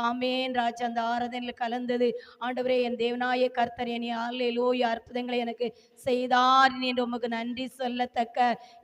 ஆமேன் ராஜா. அந்த ஆராதனையில் கலந்தது ஆண்டவரே, என் தேவனாய கர்த்தர் என்னை அல்லேலூயா அற்புதங்களை எனக்கு செய்தார் என்று உமக்கு நன்றி சொல்லத்தக்க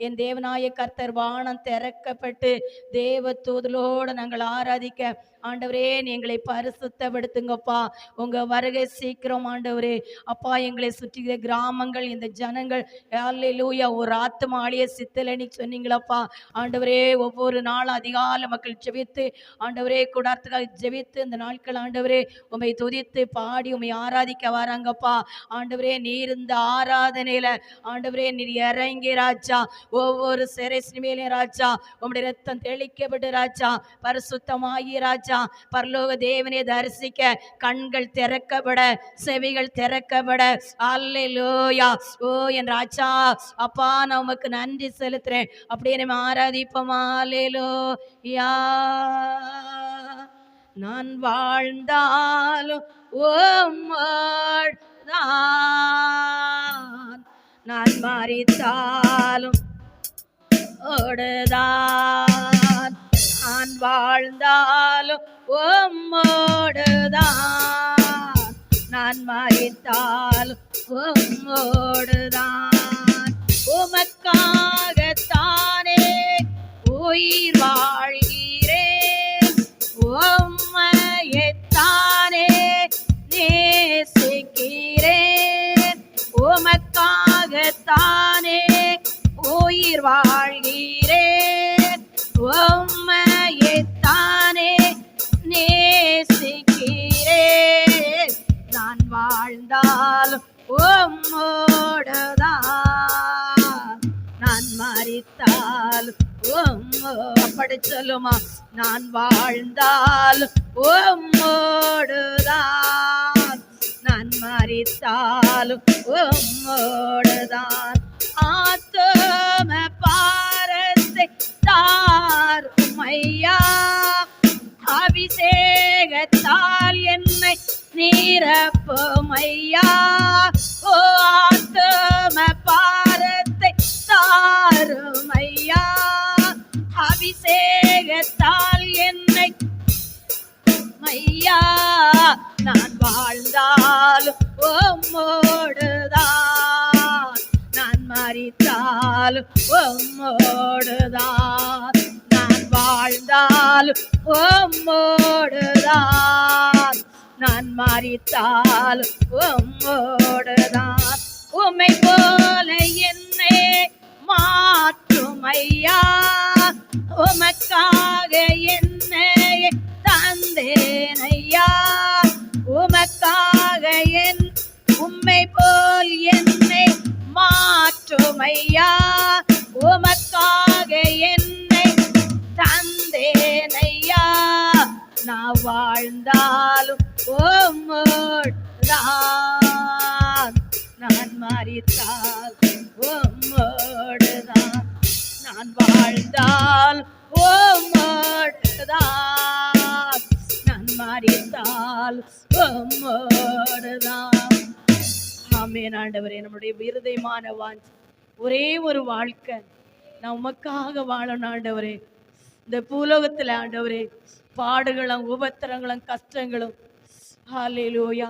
என் தேவனாய கர்த்தர் வானம் திறக்கப்பட்டு தேவ தூதலோடு நாங்கள் ஆராதிக்க ஆண்டவரே எங்களை பரிசுத்தப்படுத்துங்கப்பா. உங்க வருகை சீக்கிரம் ஆண்டவரே. அப்பா, எங்களை சுற்றி கிராமங்கள், இந்த ஜனங்கள் அல்லேலூயா ஒரு ஆத்துமாளிய சித்தலனி சொன்னீங்களப்பா ஆண்டவரே. ஒவ்வொரு நாளும் அதிகாலை மக்கள் ஜெபித்து ஆண்டவரே கூடாரத்துக்காக ஜெபித்து இந்த நாட்கள் ஆண்டவரே உம்மை துதித்து பாடி உம்மை ஆராதிக்க வராங்கப்பா ஆண்டவரே. நீர் இந்த ஆராதனையில ஆண்டவரே நீர் இறங்கி ராஜா, ஒவ்வொரு சிறைசிமையிலையும் ராஜா உம்முடைய ரத்தம் தெளிக்கப்பட்டு ராஜா பரிசுத்தமாகி ராஜா பரலோக தேவனை தரிசிக்க கண்கள் திறக்கப்பட, செவிகள் திறக்கப்பட. அல்லேலூயா. ஓ என் ராஜா, அப்பா நான் உமக்கு நன்றி செலுத்துறேன். அப்படியே நம்ம ஆராதிப்போம். அல்லேலூயா. நான் வாழ்ந்தாலும் ஓம்தான், நான் மரித்தாலும் ஓடுதான். நான் வாழ்ந்தாலும் உம்மோடுதான், நான் மரித்தாலும் உம்மோடுதான். உமக்காகத்தானே உயிர் வாழ்கிறேன், உம்மையைத்தானே நேசிக்கிறேன். உமக்காகத்தானே உயிர் வாழ்கிறேன், உம்மையைத்தானே நேசிக்கிறேன். நான் வாழ்ந்தாலும் உம்மோடுதான், நான் மரித்தாலும் அப்படி சொல்லுமா. நான் வாழ்ந்தாலும் உம்மோடுதான், நான் மரித்தாலும் உம்மோடுதான். ஆத்தும பாரத்தை தாரும் ஐயா, அபிஷேகத்தால் என்னை நிரப்பும் ஐயா. ஓ ஆத்தும பாரத்தை தாரும் ஐயா, அபிஷேகத்தால் என்னை ஐயா. நான் வாழ்ந்தாலும் உம்மோடுதான், நான் மரித்தாலும் உம்மோடுதான். நான் வாழ்ந்தாலும் உம்மோடுதான், நான் மரித்தாலும் உம்மோடுதான். உம்மை போல என்னை மாற்றும் ஐயா, உமக்காக என்னை தந்தேன் ஐயா. உமக்காக உம்மை போல் என்னை மாற்றும் ஐயா, உமக்காக என்னை தந்தேன் ஐயா. நான் வாழ்ந்தாலும் உம்மோடுதான், நான் மரித்தால் உம்மோடுதான். நான் வாழ்ந்தால் உம்மோடுதான், நான் மரித்தால் உம்மோடுதான். ஆமென். ஆண்டவரே, நம்முடைய விருதமான வாஞ்சை ஒரே ஒரு வாழ்க்கை, நான் உமக்காக வாழணும் ஆண்டவரே. இந்த பூலோகத்தில் ஆண்டவரே பாடுகளும் உபத்திரங்களும் கஷ்டங்களும் ஹல்லேலூயா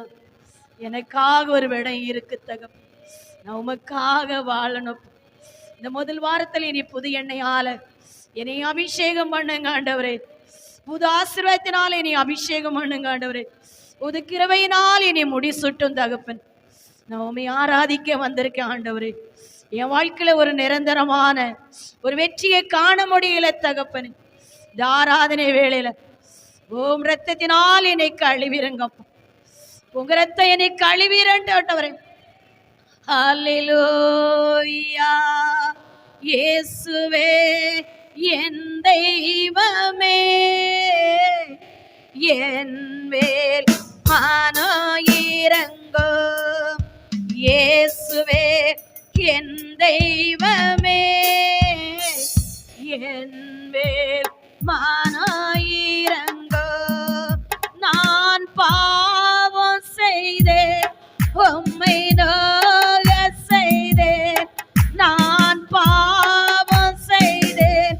எனக்காக ஒரு இடம் இருக்கு தகப்பனே. நான் உமக்காக வாழணும். இந்த முதல் வாரத்தில் இனி புது எண்ணெயால என்னை அபிஷேகம் பண்ணுங்க ஆண்டவரே. புது ஆசீர்வாதத்தினால் என்னை அபிஷேகம் பண்ணுங்க ஆண்டவரே. புது கிருபையினால் என்னை முடிசூட்டும் தகப்பன். நான் உம்மை ஆராதிக்க வந்திருக்கேன் ஆண்டவரே. என் வாழ்க்கையில ஒரு நிரந்தரமான ஒரு வெற்றியை காண முடியல தகப்பன். இந்த ஆராதனை வேளையில ஓம் ரத்தத்தினால் என்னை கழுவிருங்கப்பா. உங்க ரத்தம் என்னை கழுவிரண்டவரே. ஹல்லேலூயா. இயேசுவே என் தெய்வமே, என் மேல் மனம் இரங்கும். இயேசுவே என் தெய்வமே, என் மேல் மனம் இரங்கும். நான் பாவம் செய்தேன், உம்மை நோக செய்தேன். நான் பாவம் செய்தேன்,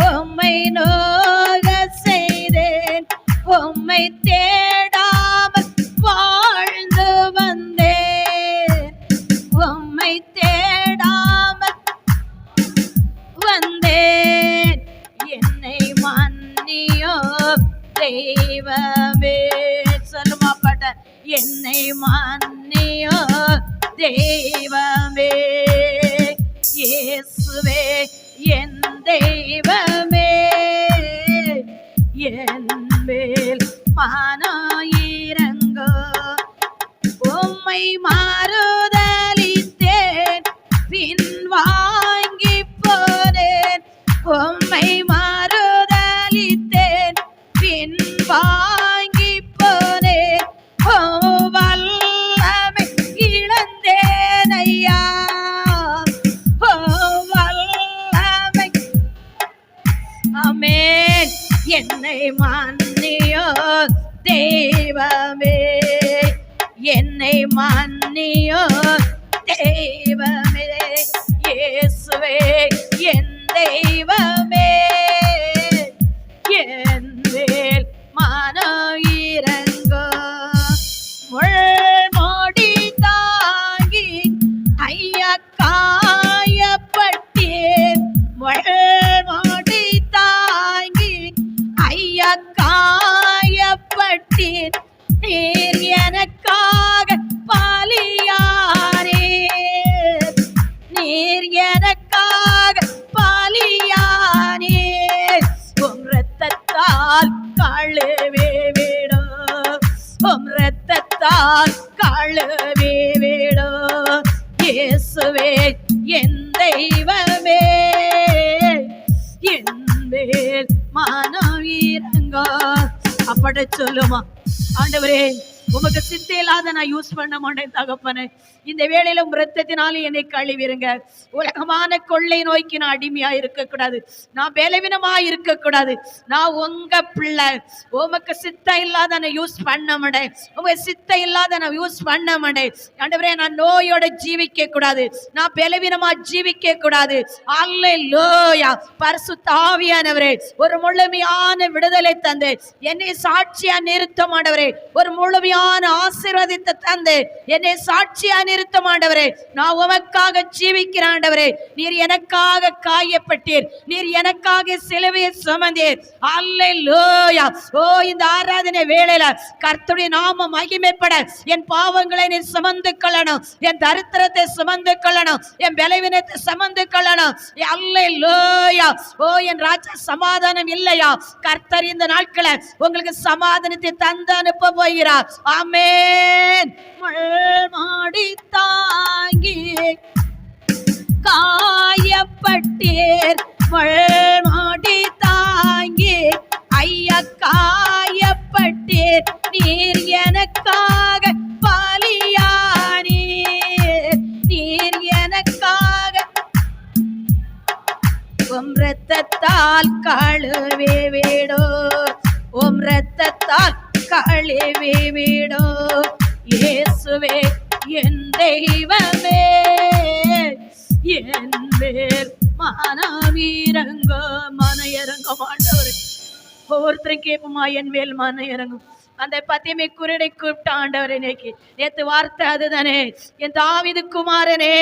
உம்மை நோக செய்தேன். உம்மை உம்மை தேடாமல் வாழ்ந்து வந்தேன், உம்மை தேடாமல் வந்தேன். என்னை மன்னியோ தெய்வமே. சொல்லுமா பாட்ட, என்னை மன்னியோ தெய்வமே. இயேசுவே என் தெய்வமே, என் மேல் மனமிரங்கோ. உம்மை மறுதலித்தேன், பின் வாங்கி போனேன். உம்மை மறுதலித்தேன், பின் வாங்கி போனேன். ஓ வல்லமை இழந்தேன் ஐயா, ஓ வல்லமை. ஆமென். என்னை மன்னியோ தெய்வமே, என்னை மன்னியோ தெய்வமே. இயேசுவே என் தெய்வமே, என் மேல் மனமிரங்கோ. முள்முடி தாங்கி ஐயா காயப்பட்டேன், முள்முடி தாங்கி ஐயா காயப்பட்டேன். நீர் எனக்காக பலியானே, நீர் எனக்காக பலியானே. உம் இரத்தத்தால் கழுவி விடும், உம் இரத்தத்தால் கழுவி விடும். இயேசுவே என் தெய்வமே, என் மேல் மனமிரங்கோ. அப்படி சொல்லுமா, ஆண்டவரே உமக்கு சிந்தை இல்லாத நான் யூஸ் பண்ண மாட்டேன் தகப்பனே. இந்த வேளையில உம் இரத்தத்தினாலே என்னை கழுவிருங்க. உலகமான கொள்ளை நோய்க்கு நான் அடிமையா இருக்கக்கூடாது, நான் பலவீனமா இருக்கக்கூடாது. நான் உங்க பிள்ளை, உமக்கு சித்தம் இல்லாத நான் யூஸ் பண்ண மாட்டேன், உங்க சித்தம் இல்லாத நான் யூஸ் பண்ண மாட்டேன். ஆண்டவரே நான் நோயோட ஜீவிக்க கூடாது, நான் பலவீனமா ஜீவிக்க கூடாது. அல்லேலூயா. பரிசுத்த ஆவியானவரே ஒரு முழுமையான விடுதலை தந்து என்னை சாட்சியா நிறுத்தம் ஆண்டவரே, ஒரு முழுமையான ஆசீர்வாதத்தை தந்து என்னை சாட்சியா நிறுத்தம் ஆண்டவரே. நான் உமக்காக ஜீவிக்கிறேன் ஆண்டவரே. நீர் எனக்காக காயப்பட்டீர், நீர் எனக்காக சிலுவையை சுமந்தீர். அல்லேலூயா. ஓ இந்த ஆராதனை வேளையில கர்த்தருடைய நாமம் மகிமைப்பட என் பாவங்களை நீர் சுமந்து கொள்ளணும், என் தரித்திரத்தை சுமந்து கொள்ளணும், என் பலவீனத்தை சுமந்து கொள்ளணும். அல்லேலூயா. ஓ என் ராஜா சமாதானம் இல்லையா? கர்த்தர் இந்த நாட்களை உங்களுக்கு சமாதானத்தை தந்து அனுப்ப போகிறார். ஆமென். முள்முடி தாங்கி காயப்பட்டீர், முள்முடி தாங்கி ஐயா காயப்பட்டீர். நீர் எனக்காக பலியானீர், நீர் எனக்காக உம் இரத்தத்தால் கழுவி விடும், உம் இரத்தத்தால் கழுவி விடும். இயேசுவே என் தெய்வமே, என் மேல் மனமிரங்கோ. மன இறங்கும் ஆண்டவரே. ஒவ்வொருத்தரும் கேட்போமா, என் மேல் மன இறங்கும். அந்த பத்தியமை குருடை கூப்பிட்ட ஆண்டவரே, நேத்து வார்த்தை அதுதானே, என் தாவீது குமாரனே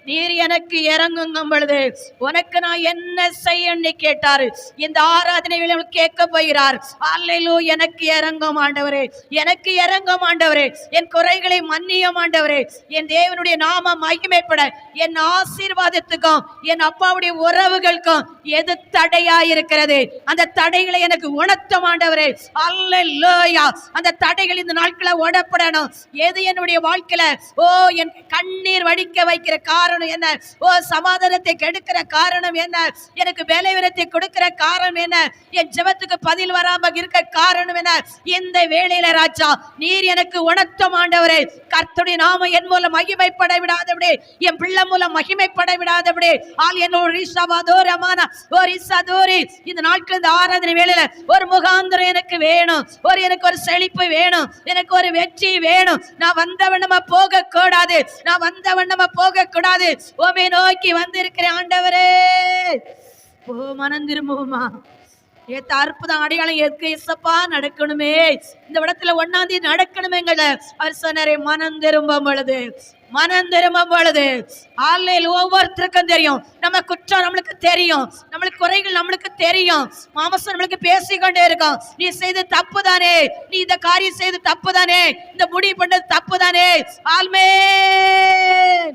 நீர் எனக்கு இறங்குங்கும் பொழுது உனக்கு நான் என்ன செய்யன்னு கேட்டாரு. இந்த ஆராதனை கேட்க போகிறார். அல்லேலூயா. எனக்கு இறங்கும் ஆண்டவரே, எனக்கு இறங்கும் ஆண்டவரே, என் குறைகளை மன்னியும் ஆண்டவரே. என் தேவனுடைய நாம மகிமைப்பட என் ஆசீர்வாதத்துக்கும் என் அப்பாவுடைய உறவுகளுக்கும் எது தடையா இருக்கிறது அந்த தடைகளை எனக்கு உணர்த்தும் ஆண்டவரே. அல்லேலூயா. அந்த தடைகள் இந்த நாட்களை ஓடப்படணும். எது என்னுடைய வாழ்க்கையில ஓ என் கண்ணீர் வடிக்க வைக்கிற காரணம் என்ன? ஓ சமாதானத்தை கெடுக்கிற காரணம் என்ன? எனக்கு பலவீனத்தை கொடுக்கிற காரணம் என்ன? என் ஜெபத்துக்கு பதில் வராம இருக்க காரணம் என்ன? இந்த வேளையில ராஜா நீர் எனக்கு உணர்த்தும் ஆண்டவரே. கர்த்தருடைய நாமம் என் மூலம் மகிமைப்பட விடாதபடி, என் பிள்ளை மூலம் மகிமைப்பட விடாதபடி ஆள் என்னோட இந்த நாட்கள் இந்த ஆராதனை வேளையில ஒரு முகாந்திரம் எனக்கு வேணும், எனக்கு ஒரு செழிப்பு வேணும், எனக்கு ஒரு வெற்றி வேணும். நான் வந்த வண்ணமா போக கூடாது, நான் வந்த வண்ணமா போக கூடாது. ஓமே நோக்கி வந்திருக்கிறேன் ஆண்டவரே. ஓ மனம் திரும்புமா, அற்புதம் அடையாளம் ஏசப்பா நடக்கணுமே, இந்த இடத்துல 1ஆம் தேதி நடக்கணுமேங்கிற அவர் சொன்னாரே. மனம் திரும்பும் பொழுது ஒவ்வொருத்தருக்கும் தெரியும் நம்ம குற்றம், நம்மளுக்கு தெரியும், நம்மளுக்கு குறைகள் நம்மளுக்கு தெரியும், மாமசம் நம்மளுக்கு பேசிக்கொண்டே இருக்கும். நீ செய்த தப்பு தானே, நீ இந்த காரியம் செய்த தப்பு தானே, இந்த முடிவு பண்ணது தப்பு தானே. ஆமென்.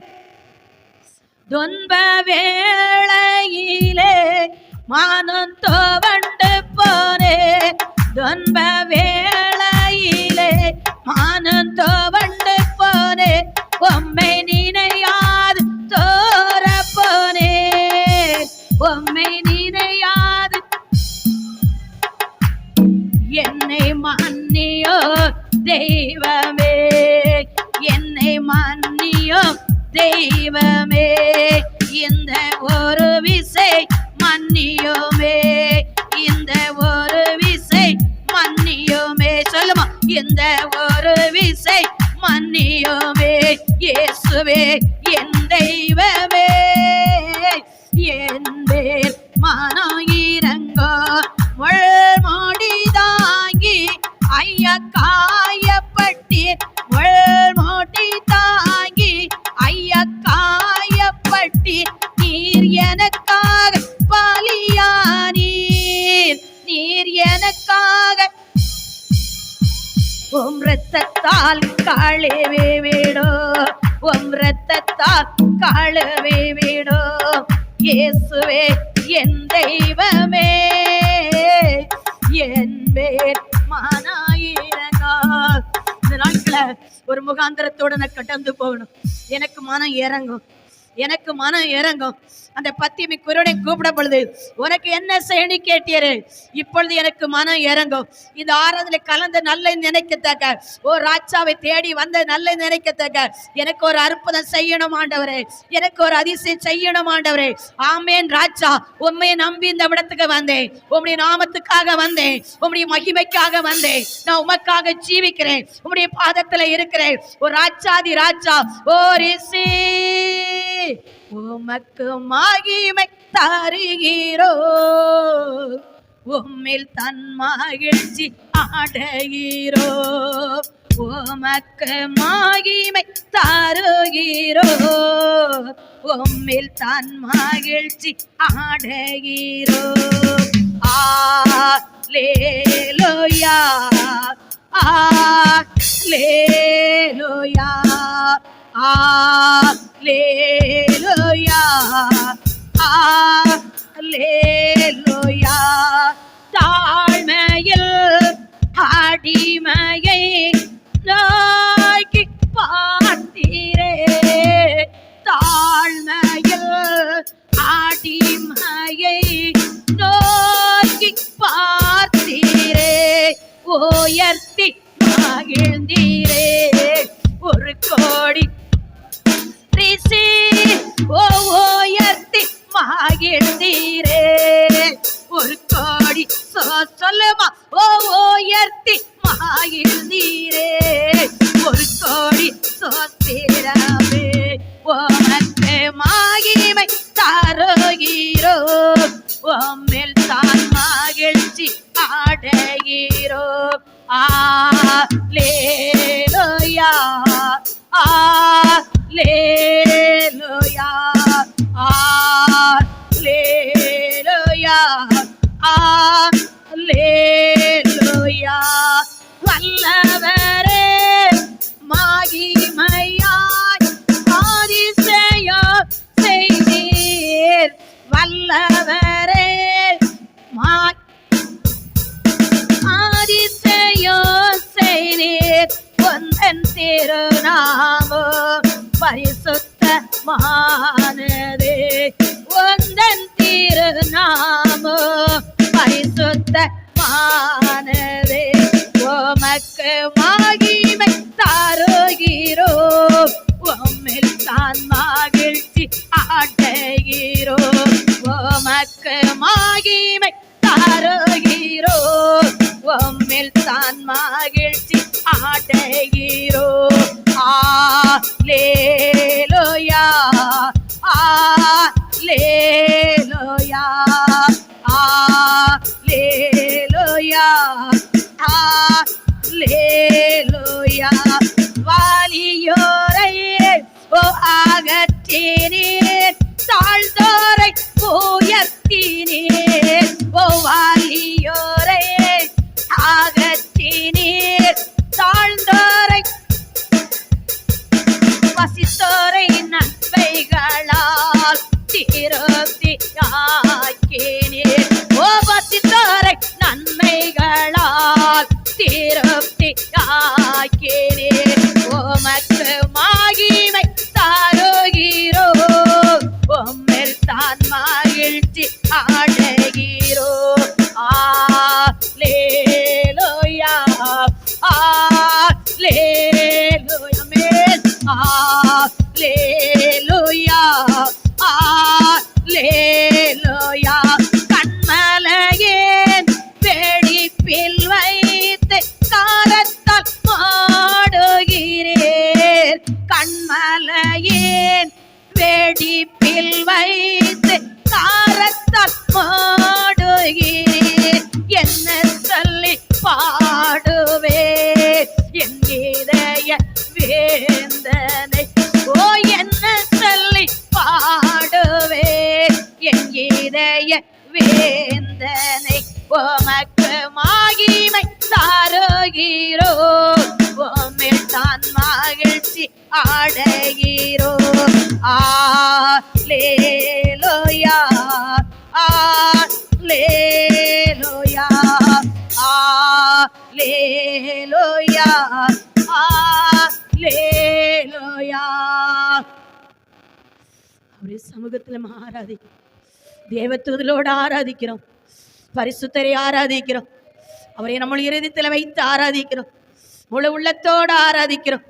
துன்ப வேளையிலே மானம் தோவண்டு போனே, துன்ப வேளையிலே மானம் தோவண்டு போனே, உம்மை நினையாது தோர போனே, உம்மை நினையாது. என்னை மன்னியோ தெய்வமே, என்னை மன்னியோ தெய்வமே, இந்த ஒரு விசை மன்னியோமே, இந்த ஒரு விசை மன்னியோமே. சொல்லுமா, இந்த ஒரு விசை மன்னியோமே. இயேசுவே என் தெய்வமே, என் பேர் மனம் இறங்கோ, முள்மூடி தாங்கி ஐயா காயப்பட்டீர், முள்மூடி தாங்கி ஐயா காயப்பட்டீர், நீர் எனக்காக பலியானீர், நீர் எனக்காக உம் இரத்தத்தால் கழுவி விடோ, உம் இரத்தத்தால் கழுவி விடோ. இயேசுவே என் தெய்வமே, என் பேர் மனாயிரங்கா. இந்த நாட்கள ஒரு முகாந்திரத்தோட நான் கடந்து போகணும். எனக்கு மனம் இறங்கும், எனக்கு மனம் இறங்கும். அந்த பத்திமி குருடை கூப்பிட பொழுது உனக்கு என்ன செய்யணும் கேட்டியரு, இப்பொழுது எனக்கு மனம் இறங்கும். இந்த ஆராதனை கலந்து நல்ல நினைக்கத்தக்க, ஓ ராஜாவை தேடி வந்த நல்ல நினைக்கத்தக்க, எனக்கு ஒரு அற்புதம் செய்யணும் ஆண்டவரே, எனக்கு ஒரு அதிசயம் செய்யணும் ஆண்டவரே. ஆமேன் ராஜா, உண்மையை நம்பி இந்த இடத்துக்கு வந்தேன், உம்முடைய நாமத்துக்காக வந்தேன், உம்முடைய மகிமைக்காக வந்தேன். நான் உமக்காக ஜீவிக்கிறேன், உம்முடைய பாதத்துல இருக்கிறேன். ஓ ராஜாதி ராஜா, ஓ ரிசி உமக்கு மகிமை தருகிறோ, உம்மில் தன் மகிழ்ச்சி அடைகிறோ, உமக்கு மகிமை தருகிறோ, உம்மில் தன் மகிழ்ச்சி அடைகிறோ. அல்லேலூயா, அல்லேலூயா, அல்லேலூயா, அல்லேலூயா. தாழ்மையில் அடிமையை நோக்கி பார்த்தீரே, தாழ்மையில் அடிமையை நோக்கி பார்த்தீரே, உயர்த்தி மகிழ்ந்தீரே. ஒரு கோடி உயர்த்தி மகிழ்ந்தீரே, ஒரு கோடி சொல்லுமா, உயர்த்தி மகிழ்ந்தீரே, ஒரு கோடி சோத்திரமே. உமக்கு மகிமை தருகிறோ, உம்மில் தான் மகிழ்ச்சி அடைகிறோ. அல்லேலூயா, அல்லேலூயா, அல்லேலூயா, அல்லேலூயா. வல்லவரே மகிமையாய் அதிசயம் செய்தீர், வல்லவரே அதிசயம் செய்தீர். உந்தன் திருநாமம் பரிசுத்தமானதே, உந்தன் திருநாமம் பரிசுத்தமானதே. உமக்கு மகிமை தருகிறோ, உம்மில் தான் மகிழ்ச்சி அடைகிறோ, உமக்கு மகிமை தருகிறோ, உம்மில் தான் மகிழ்ச்சி அடைகிறோ. அல்லேலூயா, அல்லேலூயா, அல்லேலூயா. உயர்த்தினீர். தாழ்ந்தோரை வசித்தோரை நன்மைகளால் திருப்தியாக்கினீர். ஓ வசித்தோரை நன்மைகளால் திருப்தியாக்கினீர். உமக்கு மகிமை தருகிறோம், உம்மில் தான் மகிழ்ச்சி அடைகிறோம். அல்லேலூயா அல்லேலூயா மேல் அல்லேலூயா அல்லேலூயா. கண்மலையின் வெடிப்பில் வைத்து காரத்தால் மாடுகிறேன். கண்மலையின் வெடிப்பில் வைத்து காரத்தால் மாடுகிறேன். என்ன சொல்லி பாடுவேன் என் இதய வேந்தனை. ஓ என்ன சொல்லி பாடுவேன் என் இதய வேந்தனை. உமக்கு மகிமை தருகிறோம், உம்மில் தான் மகிழ்ச்சி அடைகிறோம். அல்லேலூயா அல்லேலூயா அல்லேலூயா அல்லேலூயா. அவருடைய சமூகத்தில் ஆராதிக்கிறோம், தேவதூதரோடு ஆராதிக்கிறோம், பரிசுத்தரை ஆராதிக்கிறோம். அவரை நம்ம இருதயத்தில் வைத்து ஆராதிக்கிறோம், முழு உள்ளத்தோடு ஆராதிக்கிறோம்,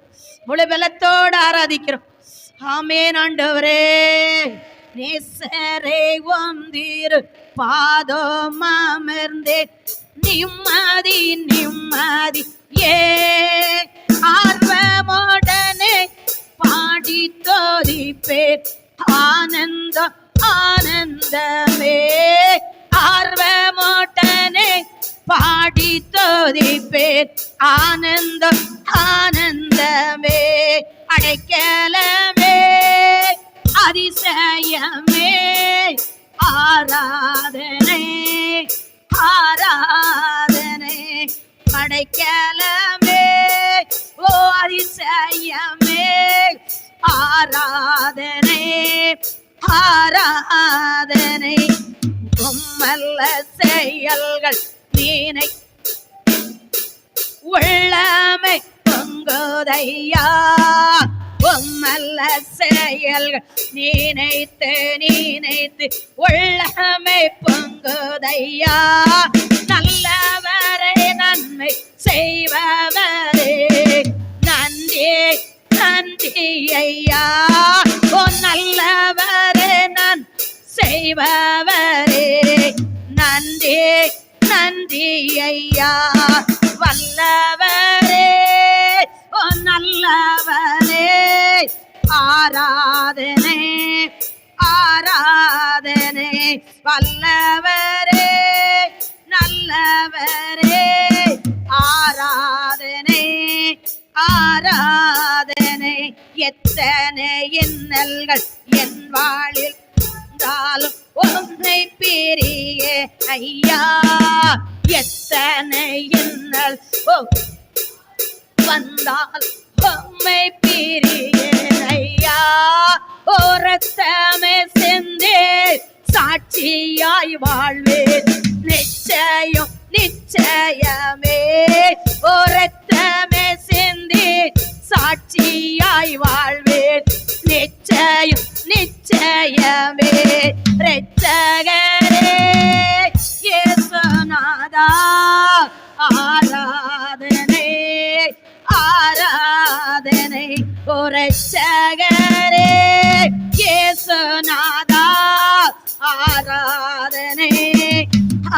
முழு பலத்தோடு ஆராதிக்கிறோம். ஆமென். ஆண்டவரே நேசரே வந்திரு பாதம் அமர்ந்தே நிம்மதி நிம்மதி ஏ ஆர்வமுடனே பாடி தோதிப்பேன் ஆனந்த ஆனந்தமே. ஆர்வமுடனே பாடி தோதிப்பேன் ஆனந்தம் ஆனந்தமே. அடைக்கலமே அதிசயமே ஆராதனை ஆராதனை. அடைக்கலமே ஓ அதிசயமே ஆராதனை ஆராதனை. உம்மல்ல செயல்கள் நீனை உள்ளமை பொங்குதையா. உம்மல்ல செயல்கள் நினைத்து நினைத்து உள்ளமை பொங்குதையா. நல்லவரை நன்மை செய்பவரே நன்றி நன்றி ஐயா. ஓ நல்லவரே நன் செய்பவரே நன்றி நன்றி ஐயா. வல்லவரே ஓ நல்லவரே ஆராதனை ஆராதனை. வல்லவரே நல்லவரே ஆராதனை ஆராதனை. எத்தனை இன்னல்கள் என் வாழில் இருந்தாலும் உன்னை பிரிய ஐயா. எத்தனை இன்னல் வந்தால் உம்மை பிரிய ஐயா. ஓ ரத்தமே சிந்தே சாட்சியாய் வாழ்வேன் நிச்சயம் நிச்சயமே. ஓ ரத்தமே சிந்தி சாட்சியாய் வாழ்வேன் நிச்சயம் நிச்சயமே. இரட்சகரே இயேசுநாதா ஆராதனை ஆராதனை. ஓ இரட்சகரே இயேசுநாதா ஆராதனை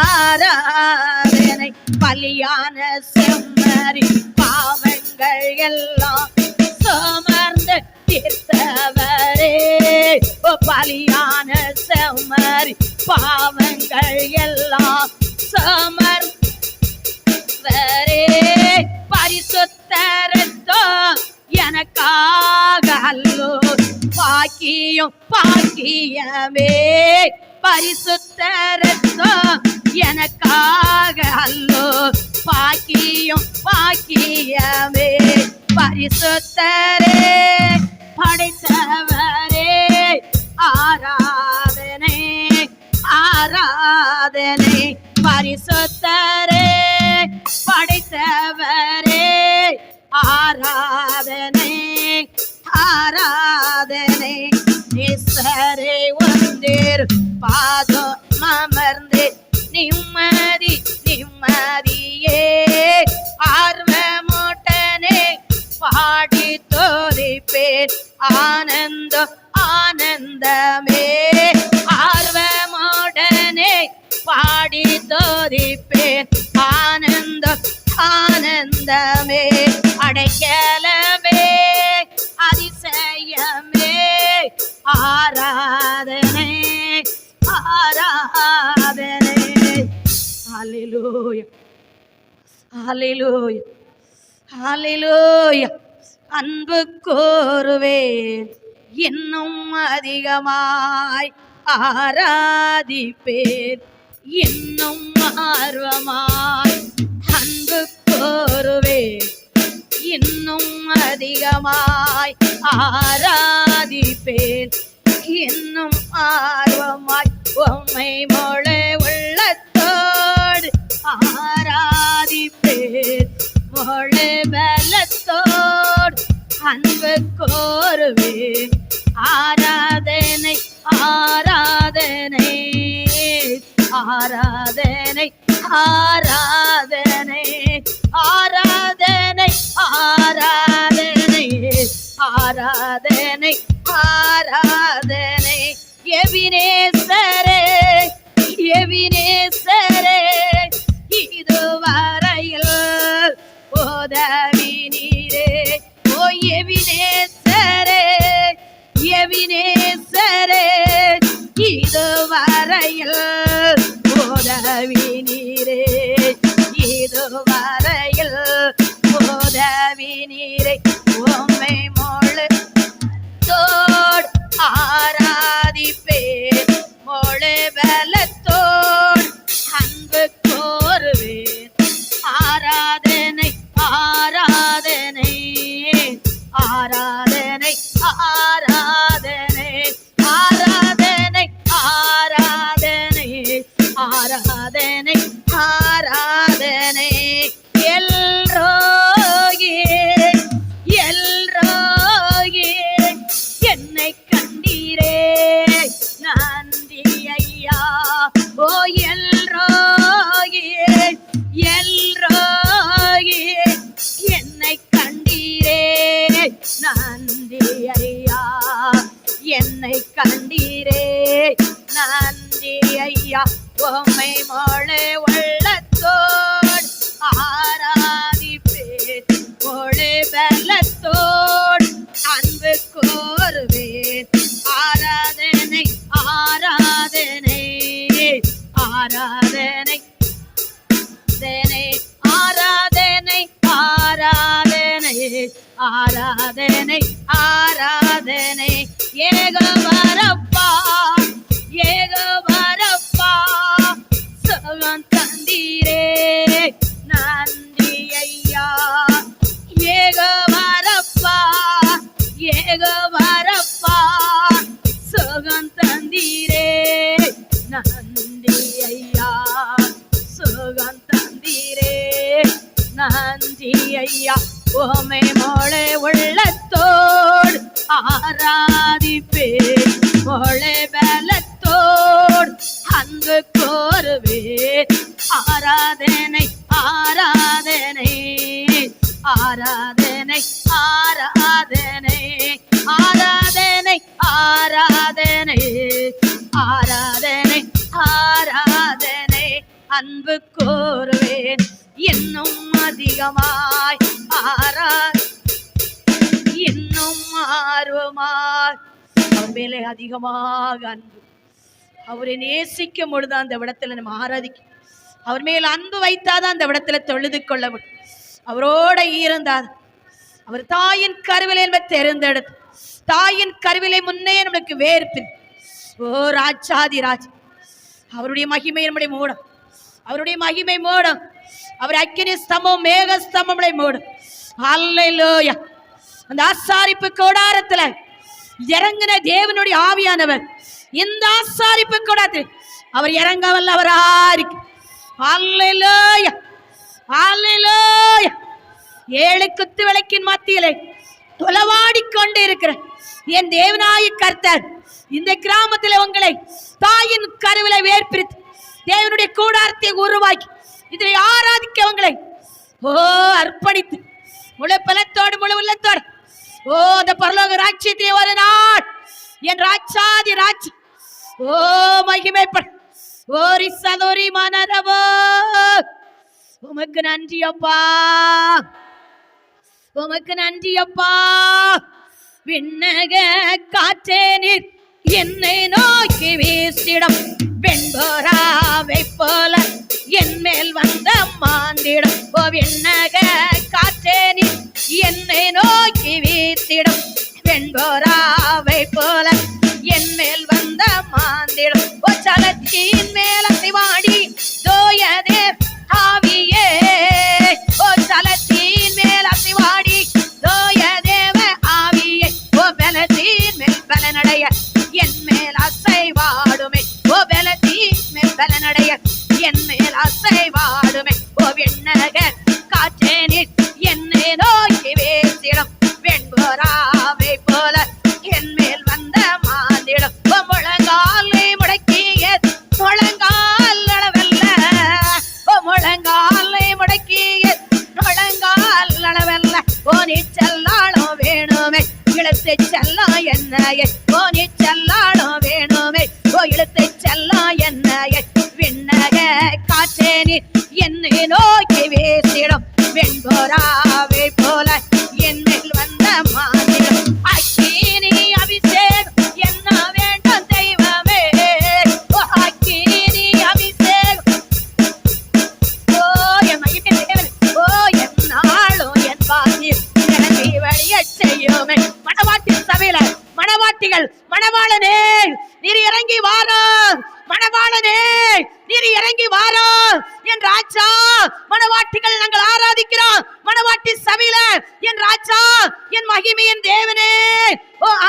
ஆராதனை. பலியான செம்மறி பாவங்கள் எல்லாம் சுமர்ந்து தீர்த்தவரே. ஓ பலியான செம்மறி பாவங்கள் எல்லாம் சுமர்ந்தவரே. பரிசுத்தரத்தோ எனக்காக அல்லோ பாக்கியம் பாக்கியமே. பரிசுத்தரத்தோ எனக்காக அல்லோ பாக்கியம் பாக்கியமே. பரிசுத்தரே படைத்தவரே ஆராதனை ஆராதனை. பரிசுத்தரே படைத்தவரே ஆராதனை ஆராதனை. நேசரே வந்தேர் பாதம் அமர்ந்து நிம்மதி நிம்மதியே. ஆர்வமோட்டனே பாடி தோதிப்பேன் ஆனந்த ஆனந்தமே. ஆர்வமோடனே பாடி தோதிப்பேன் ஆனந்த ஆனந்தமே. அடைக்கலமே அதிசயமே ஆராதனை ஆராதனை. ஹல்லேலூயா ஹல்லேலூயா ஹல்லேலூயா. அன்பு கூறுவேன் இன்னும் அதிகமாய் ஆராதிப்பேன் இன்னும் ஆர்வமாய். அன்பு கூறுவேன் இன்னும் அதிகமாய் ஆராதிப்பேன் இன்னும் ஆர்வமாய். உம்மை முழு உள்ளத்தோடு ஆராதிப்பேன் முழு பலத்தோடு. அன்பு கோருவேன் ஆராதனை ஆராதனை ஆராதனை ஆராதனை ஆராதனை ஆராதனை ஆராதனை ஆராதனை. எபினேசரே எபினேசரே இதுவரையில் உதவி நீரே. ஓ எபினேசரே எபினேசரே இதுவரையில் உதவி நீரே. இதுவரையில் உதவி நீரே. உம்மை முழு தோடு ஆராதிப்பேன் முழு பலத்தோடு. அன்பு கோருவேன் ஆராதனை ஆராதனை ஆராதனை ஆராதனை ஆராதனை ஆராதனை ஆராதனை ஆராதனை. எல்ரோகி எல்ரோகி என்னை கண்டீரே நன்றி ஐயா. ஓ எல்ரோகி எல்ரோகி என்னை கண்டீரே நன்றி ஐயா. என்னை கண்டீரே நன்றி ஐயா. உம்மை முழு உள்ளத்தோடு ஆராதிப்பேன் முழு பலத்தோடு. அன்பு கோருவேன் ஆராதனை ஆராதனை ஆராதனை ஆராதனை ஆராதனை ஆராதனை ஆராதனை. ஏகவரப்பா ஏகவரப்பா சுகம் தந்தீரே நன்றி ஐயா. ஏகவரப்பா ஏகவரப்பா சுகம் தந்தீரே நன்றி ஐயா. சுகம் தந்தீரே நன்றி ஐயா. உம்மை முழு உள்ளத்தோடு ஆராதிப்பேன் முழு பலத்தோடு. அன்பு கோருவேன் ஆராதனை ஆராதனை ஆராதனை ஆராதனை ஆராதனை ஆராதனை ஆராதனை ஆராதனை. அன்பு கோருவேன் இன்னும் அதிகமாய் இன்னும் ஆர்வமாய். அவர் மேலே அதிகமாக அன்பு. அவரை நேசிக்கும் பொழுது அந்த இடத்துல நம்ம ஆராதிக்கும். அவர் மேல் அன்பு வைத்தாதான் அந்த இடத்துல தொழுது கொள்ள முடியும். அவரோட இருந்தார். அவர் தாயின் கருவிலை என்பதை தெரிந்தெடுத்து தாயின் கருவிலை முன்னே நம்மளுக்கு வேர்ப்பில். ஓ ராஜாதி ராஜ், அவருடைய மகிமை நம்முடைய மூடம். அவருடைய மகிமை மூடம். அவர் அக்கினி ஸ்தம்பம் மேக ஸ்தம்பங்களை மூடும். அல்லேலூயா. அந்த ஆசாரிப்பு கூடாரத்துல இறங்கின தேவனுடைய ஆவியானவர் இந்த ஆசாரிப்பு கூடாரத்தில் அவர் இறங்க வல்லவரா இருக்கு. அல்லேலூயா, அல்லேலூயா. 7 குத்து விளக்கின் மத்தியிலே தொலைவாடி கொண்டு இருக்கிற என் தேவனாய கர்த்தர் இந்த கிராமத்தில் உங்களை தாயின் கருவிலை வேர்பிரித்து தேவனுடைய கூடாரத்தை உருவாக்கி இதை ஆராதிக்க உங்களை அர்ப்பணித்து முழு பலத்தோடு முழு உள்ளத்தோடு அந்த பரலோக ராட்சியத்தை ஒரு நாள் என் ராட்சாதி ராட்சி மகிமைப்பட ரிசதோரி மனரவோ. உமக்கு நன்றி அப்பா, உமக்கு நன்றி அப்பா. விண்ணக காற்றே நீர் என்னை நோக்கி வீசிடும் வெண்போராவை போல என் மேல் வந்த மாந்திடும். விண்ணக காற்றே நீர் என்னை நோக்கி வீசிடும் வெண்போராவை போல என் மேல் வந்த மாந்திடும். சலத்தின் மேல சிவாடி தோயதே ஆவியே. சலத்தின் மேல சிவாடி தோயதேவ ஆவியே. பலத்தின் மேல் பலனடைய என் மேல் அசைவாடுமே. பலத்தின் மேல் பலனடைய என் மேல் அசைவாடுமே. விண்ணக காற்றே நீர் என்னை நோக்கி வீசிடும் வெண்போராவை போல என் மேல் வந்த மாந்திடும். முழங்காலை முடக்கிய முழங்கால் அளவல்ல. முழங்காலை முடக்கிய முழங்கால் அளவல்ல. நீச்சல்லாளோ வேணுமே இழுத்து செல்லாம் என்னையே. நீச்சல்லாளோ வேணுமே இழுத்து செல்லாம் என்னையே. விண்ணக காற்றே நீர் என்னை நோக்கி வீசிடும் வெண்போராவை போல என் மேல் வந்த மாந்திடும். அக்கினி அபிஷேகம் என்ன வேண்டும் தெய்வமே. அக்கினி அபிஷேகம் என் மகிமை தேவன் என்னாலும் என் பாத்தியம் எனக்கு வழிய செய்யுமே. மணவாட்டி சபையில மணவாட்டிகள் மணவாளனே நீர் இறங்கி வாரோ. மணவாளனே நீர் இறங்கி வாரோ என் ராஜா. மணவாட்டிகள் நாங்கள் ஆராதிக்கிறோம் மணவாட்டி சபையில என் ராஜா என் மகிமையின் தேவனே.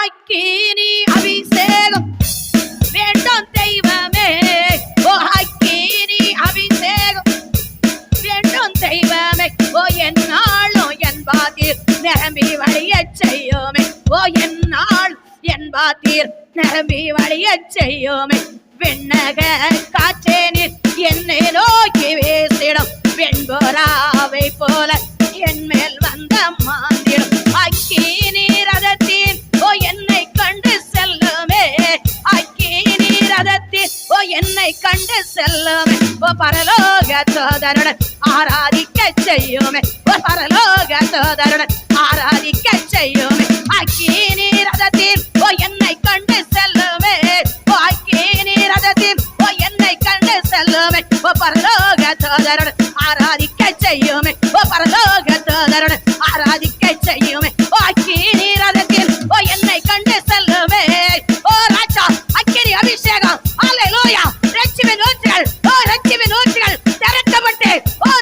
அக்கினி அபிஷேகம் வேண்டும் தெய்வமே. அக்கினி அபிஷேகம் வேண்டும் தெய்வமே. என்னாலும் என் பாத்தீர் நிரம்பி வழிய செய்யோமே. என்னால் என் பாத்தீர் நிரம்பி வழிய செய்யோமே. விண்ணக காற்றே நீர் என்னை நோக்கி வீசிடும் வெண்போராவை போல என் மேல் வந்த மாந்திடும். அக்கினி ரதத்தின் என்னை கண்டு செல்லுமே. அக்கினி ரதத்தின் என்னை கண்டு செல்லுமே. பரலோக சோதருடன் ஆராதிக்க செய்யுமே. பரலோக சோதருடன் ஆராதிக்க செய்யுமே. அக்கினி ரதத்தின் என்னை கண்டு செல்லுமே. அக்கினி ரதத்தின் என்னை கண்டு செல்லுமே. பரலோக சோதருடன் ஆராதிக்க செய்யுமே. பரலோக சோதருடன் ஆராதிக்க செய்யுமே. அக்கினி ரதத்தின் என்னை கண்டு செல்லுமே. ராஜா அக்கினி அபிஷேகம். அல்லேலூயா. ரட்சிப்பின் ஊற்றுகள் ரட்சிப்பின் ஊற்றுகள் திறக்கப்பட்டு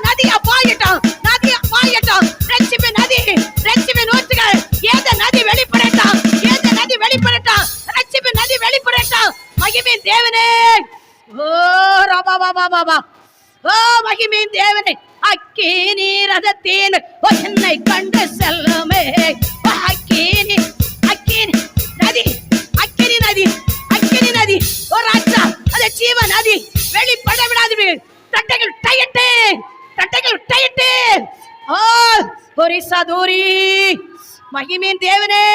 நதியா பாயட்டும் நதியா பாயட்டும். ரட்சிப்பின் நதி ரட்சிப்பின் ஊற்றுகள் ஏந்த நதி வெளிப்படட்டும் ஏந்த நதி வெளிப்படட்டும். ரட்சிப்பின் நதி வெளிப்படட்டும். மகிமையின் தேவனே மகிமையின் தேவனே. அக்கினி ரதத்தின் என்னை கண்டு செல்லுமே. அக்கினி அக்கினி நதி அக்கினி நதி அக்கினி நதி. ராஜா அது ஜீவ நதி வெளிப்பட விடாது. தட்டைகள் டையட்டு தட்டைகள் டையட்டு. ஒரு சதூரி மகிமையின் தேவனே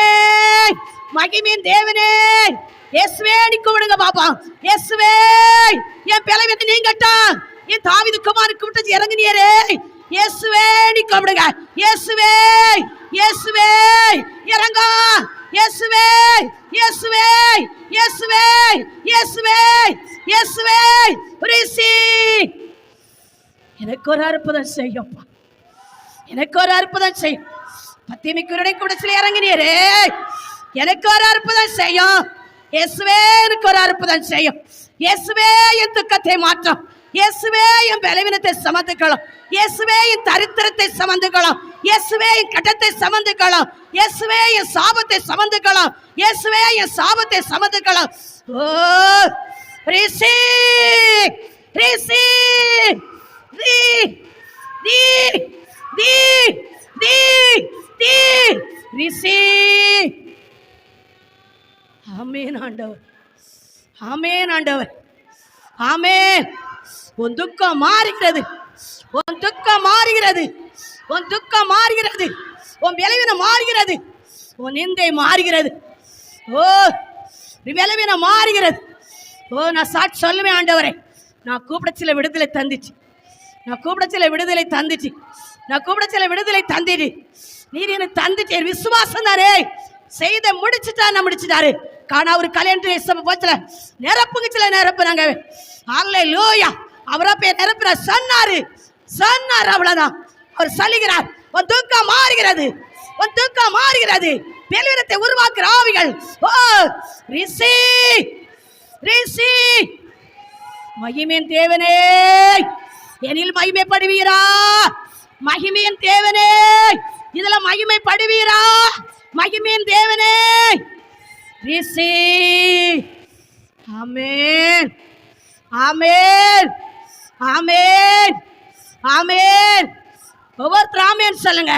மகிமையின் தேவனே. இயேசுவே நிக்குவிடுங்க பாப்பா. இயேசுவே என் பிளவியத்தை நீங்கட்டா. என் தாவீது குமாரனுக்கு விட்டு இறங்குனியரே. இயேசுவே நிக்குவிடுங்க. இயேசுவே இயேசுவே இறங்க. இயேசுவே இயேசுவே இயேசுவே இயேசுவே இயேசுவே ரிசி. எனக்கு ஒரு அற்புதம் செய்யும்ப்பா. எனக்கு ஒரு அற்புதம் செய்யும். பத்திமிக்குருடைய குடிசையில் இறங்கினீரே. எனக்கு ஒரு அற்புதம் செய்யும். இயேசுவே எனக்கு ஒரு அற்புதம் செய்யும். இயேசுவே என் துக்கத்தை மாற்றும். இயேசுவே என் பலவீனத்தை சுமந்துக்கலாம். இயேசுவே என் தரித்திரத்தை சுமந்துக்கலாம். இயேசுவே என் கட்டத்தை சுமந்துக்கலாம். இயேசுவே என் சாபத்தை சுமந்துக்கலாம். இயேசுவே என் சாபத்தை சுமந்துக்கலாம். ஓ receive receive receive. ஆமென் ஆண்டவர், ஆமென் ஆண்டவர், ஆமென். உன் துக்கம் மாறுகிறது, உன் துக்கம் மாறுகிறது, உன் துக்கம் மாறுகிறது, உன் பலவீனம் மாறுகிறது, உன் நிந்தை மாறுகிறது. ஓ பலவீனம் மாறுகிறது. ஓ நான் சாட்சி சொல்லுவேன் ஆண்டவரே, நான் கூப்பிட சில விடுதலை தந்துச்சு, நான் கூப்பிட சில விடுதலை தந்துச்சு, நான் கூப்பிட சில விடுதலை தந்திடு. நீர் எனக்கு தந்துச்சு, விசுவாசம் தானே செய்த முடிச்சுட்டாரு. காணா ஒரு கல்யாணம் போச்சல நிரப்புங்க, சில நிரப்புறாங்க. அல்லேலூயா, அவரா போய் நிரப்புற சொன்னாரு, அவ்வளவுதான். அவர் சொல்லுகிறார், உன் துக்கம் மாறுகிறது, உன் துக்கம் மாறுகிறது. பலவீனத்தை உருவாக்குற ஆவிகள், ஓ ரிசீவ் ரிசீவ். மகிமையின் தேவனே எனில் மகிமைப்படுவீரா, மகிமையின் தேவனே இதுல மகிமைப்படுவீரா, மகிமையின் தேவனே ரிசீவ். ஆமென் ஆமென் ஆமென் ஆமென். ஒவ்வொருத்தரும் ஆமென் சொல்லுங்க.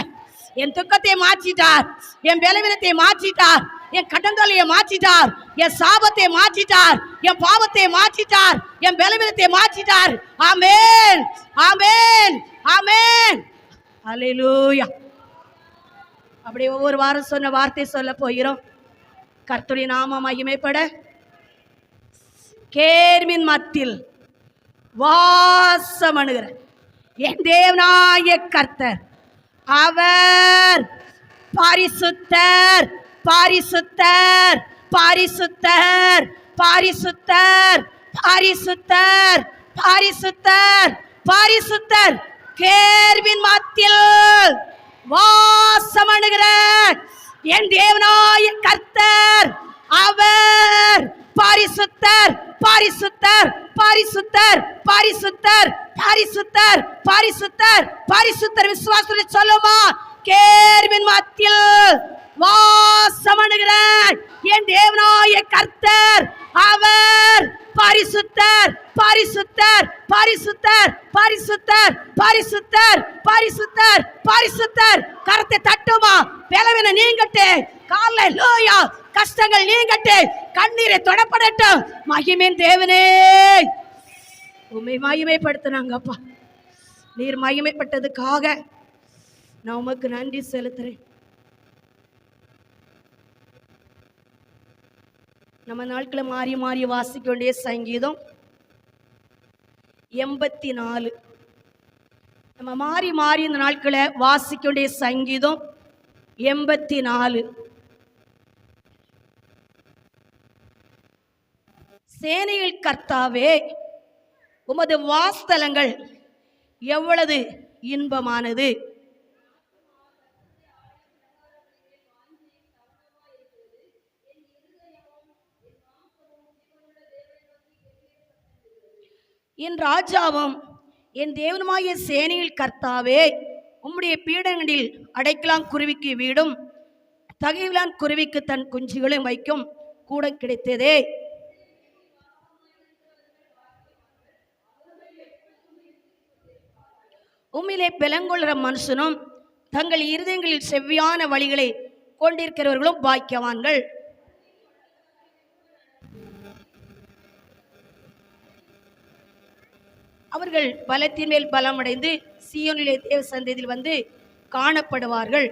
என் துக்கத்தை மாற்றிட்டார், என் பலவீனத்தை மாற்றிட்டார், என் கடந்தொலையை மாற்றிட்டார், என் சாபத்தை மாற்றிட்டார், என் பாவத்தை மாற்றிட்டார், என் பலவீனத்தை மாற்றிட்டார். ஆமென் ஆமென் ஆமென். அல்லேலூயா. அப்படி ஒவ்வொரு வாரம் சொன்ன வார்த்தை சொல்ல போகிறோம். கர்த்தருடைய நாமம் மகிமைப்பட கேர்மின் மத்தியில் வாசமணுகிற என் தேவனாகிய கர்த்தர், அவர் பரிசுத்தர் பரிசுத்தர் பரிசுத்தர் பரிசுத்தர் பரிசுத்தர் பரிசுத்தர் பரிசுத்தர். கேர்வின் மத்தியில் வாசமணுகிற என் தேவனாகிய கர்த்தர், அவர் பரிசுத்தர் பரிசுத்தர் பரிசுத்தர் பரிசுத்தர் பரிசுத்தர் பரிசுத்தர் பரிசுத்தர். விசுவாசத்தை சொல்லுமா? கேர்வின் மத்தியில் வாசமணுகிற என் தேவனாகிய கர்த்தர், அவர் பரிசுத்தர் பரிசுத்தர் பரிசுத்தர் பரிசுத்தர் பரிசுத்தர் பரிசுத்தர் பரிசுத்தர். கரத்தை தட்டுமா? பலவீனம் நீங்கட்டு, அல்லேலூயா, கஷ்டங்கள் நீங்கட்டு, கண்ணீரை தொடப்படட்டும். மகிமையின் தேவனே உம்மை மகிமைப்படுத்தினாங்கப்பா. நீர் மகிமைப்பட்டதுக்காக நான் உமக்கு நன்றி செலுத்துறேன். நம்ம நாட்களை மாறி மாறி வாசிக்க வேண்டிய சங்கீதம் 84. நம்ம மாறி மாறி இந்த நாட்களை வாசிக்க வேண்டிய சங்கீதம் 84. சேனையில் கர்த்தாவே, உமது வாஸ்தலங்கள் எவ்வளவு இன்பமானது. என் ராஜாவும் என் தேவனுமாகிய சேனையில் கர்த்தாவே, உம்முடைய பீடங்களில் அடைக்கலான் குருவிக்கு வீடும் தகைவிலான் குருவிக்கு தன் குஞ்சுகளும் வைக்கும் கூட கிடைத்ததே. உம்மிலே பெலங்கொள்கிற மனுஷனும் தங்கள் இருதயங்களில் செவ்வியான வழிகளை கொண்டிருக்கிறவர்களும் பாக்கியவான்கள். அவர்கள் பலத்தின் மேல் பலமடைந்து சீயோனிலே தேவ சந்ததியில் வந்து காணப்படுவார்கள்.